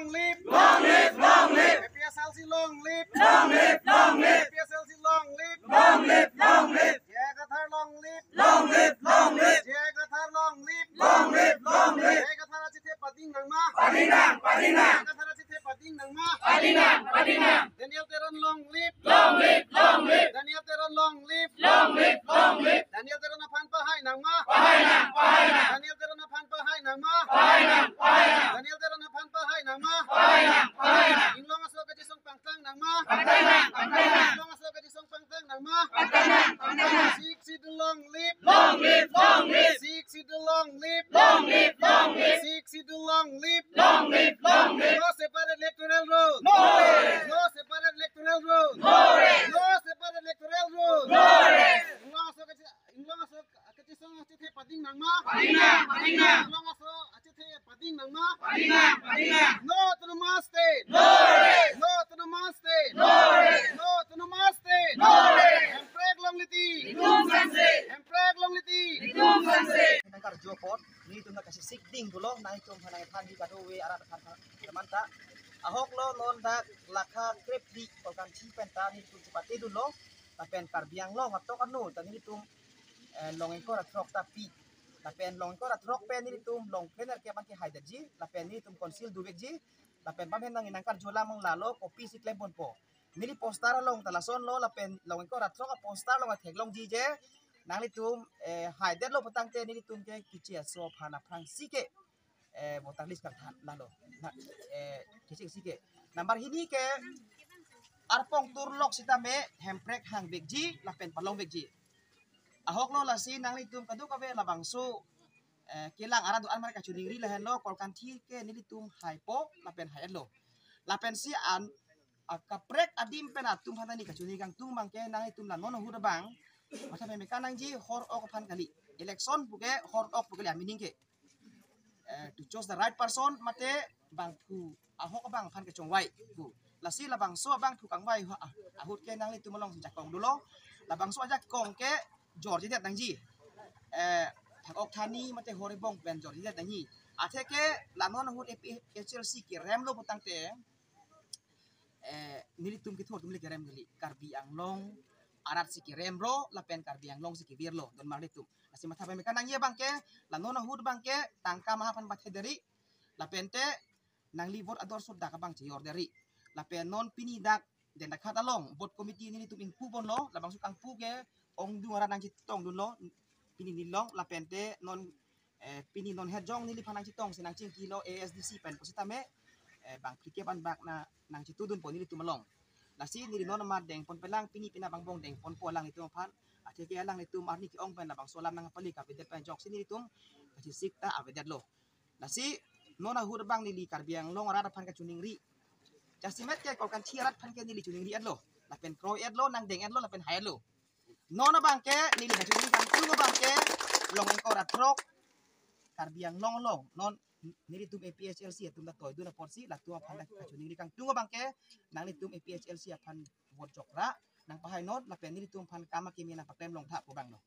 long live, long live, long live. APSLC long live, long live, long live. APSLC long live, long live, long live. Jai Gathar long live, long live, long live. Jai Gathar long live, long live, long live. Jai Gathar Achithe Pading Nangma, Padinang, Padinang. Jai Gathar Achithe Pading Nangma, Padinang, Padinang. Daniel Teron long live, long live, long live. Daniel Teron long live, long live, long live. Daniel Teron Aphan Pahai Nangma, Pahainang, Pahainang. Daniel Teron Aphan Pahai Nangma, Pahainang, Pahainang. Daniel Teron Aphan Pahai Nangma, Pahainang, Pahainang. Inglong Aso Kajisong Pangtang Nangma, Pangtanang, Pangtanang. Inglong Aso Kajisong Pangtang Nangma, Pangtanang, Pangtanang. Seek Sidhu long live, long live, long live. Seek Sidhu long live, long live, long live. Seek Sidhu long live, long live, long live. No separate electoral road, no race. No separate electoral road, no race. No separate electoral road, no race. Inglong Aso Kajisong Achithe Pading Nangma, Padinang, Padinang. Inglong Aso Achithe Pading Nangma, Padinang, Padinang. No to the mass state, no race. No to the mass state, no race. No to the mass state, no race. Empreg long liti, Ikum Sanse. Empreg long liti, Ikum Sanse. Nangkar jopot ni tu nak kasih sikding dulu naik tu hanai than di kado we arat than manta ahok lo non dak laka krep di kolkan chi penta ni tu cepat itu lo tapen karbiang lo ngatok anu tani tu long engkor atrok tapi tapen long engkor atrok pen ni tu long plener ke banki haidaji tapen ni tu konsil duwekji tapen pamen nang inangkar jola mong lalo kopi si klempon po nili postara long talason lo lapen long engkor atrok postar long athek long ji je nang litum haidet lo petang te ni litum ke kicia so phana prang sike botang lis kang lalo kicik sike nambar hini ke arpong turlok sitame hemprek hang bekji lapen palong bekji ahok lo lasi nang litum kadu kabe labangso kilang aradu an mereka cuningri lahen lo kolkan thi ke ni litum haipo lapen hayat lo lapen si an kaprek adim penatum hanani kacuni kang tung mangke nang litum la nono huda bang masa mereka nang ji hor ok pan kali election buke hor ok buke amining ke to choose the right person mate bang pu ahok bang pan ke chongwai bu lasi labang so bang tu kang wai ahut ke nang litum long jak kong dulo labang so ajak kong ke jor jidet nang ji thak ok thani mate hore bong pen jor jidet nang ji athe ke lanon hut HLC ki rem lo butang te nilitum ki thot tum le rem gali karbi anglong arat siki remro lapen karbiang long siki birlo don marlitum asi matha pemeka nang ye bangke la nona hud bangke tangka mahapan bathe dari lapente nang li vote ador sud dak bang cior dari lapen non pini dak den dak khat along bot committee ni tum in pu bon lo labang sukang pu ke ong du arat nang citong dun lo pini ni long lapente non pini non head jong ni li panang citong sinang cing kilo ASDC pen positame bang klike ban bak na nang citudun po ni tum long nasi ni non mat deng pon pelang pini pina bang bong deng pon po lang itu pan ate ke lang itu marni ki ong pen labang solam nang pali ka bedet pen jok sini itu kasi sikta avedet lo nasi nona hur bang ni li karbiang long ara pan ka cuning ri jasimet ke kolkan ciarat pan ke ni li cuning ri adlo lapen pro adlo nang deng adlo lapen hay lo nona bang ke ni li ka cuning kan tu bang ke long engkor atrok karbiang long long non nili tum APHLC tum da toy duna porsi la tua phan ka cuning kang tunga bangke nang ni tum APHLC apan wot jokra nang pahay not la pen nili tum phan kama kimi na paklem long tha po bang no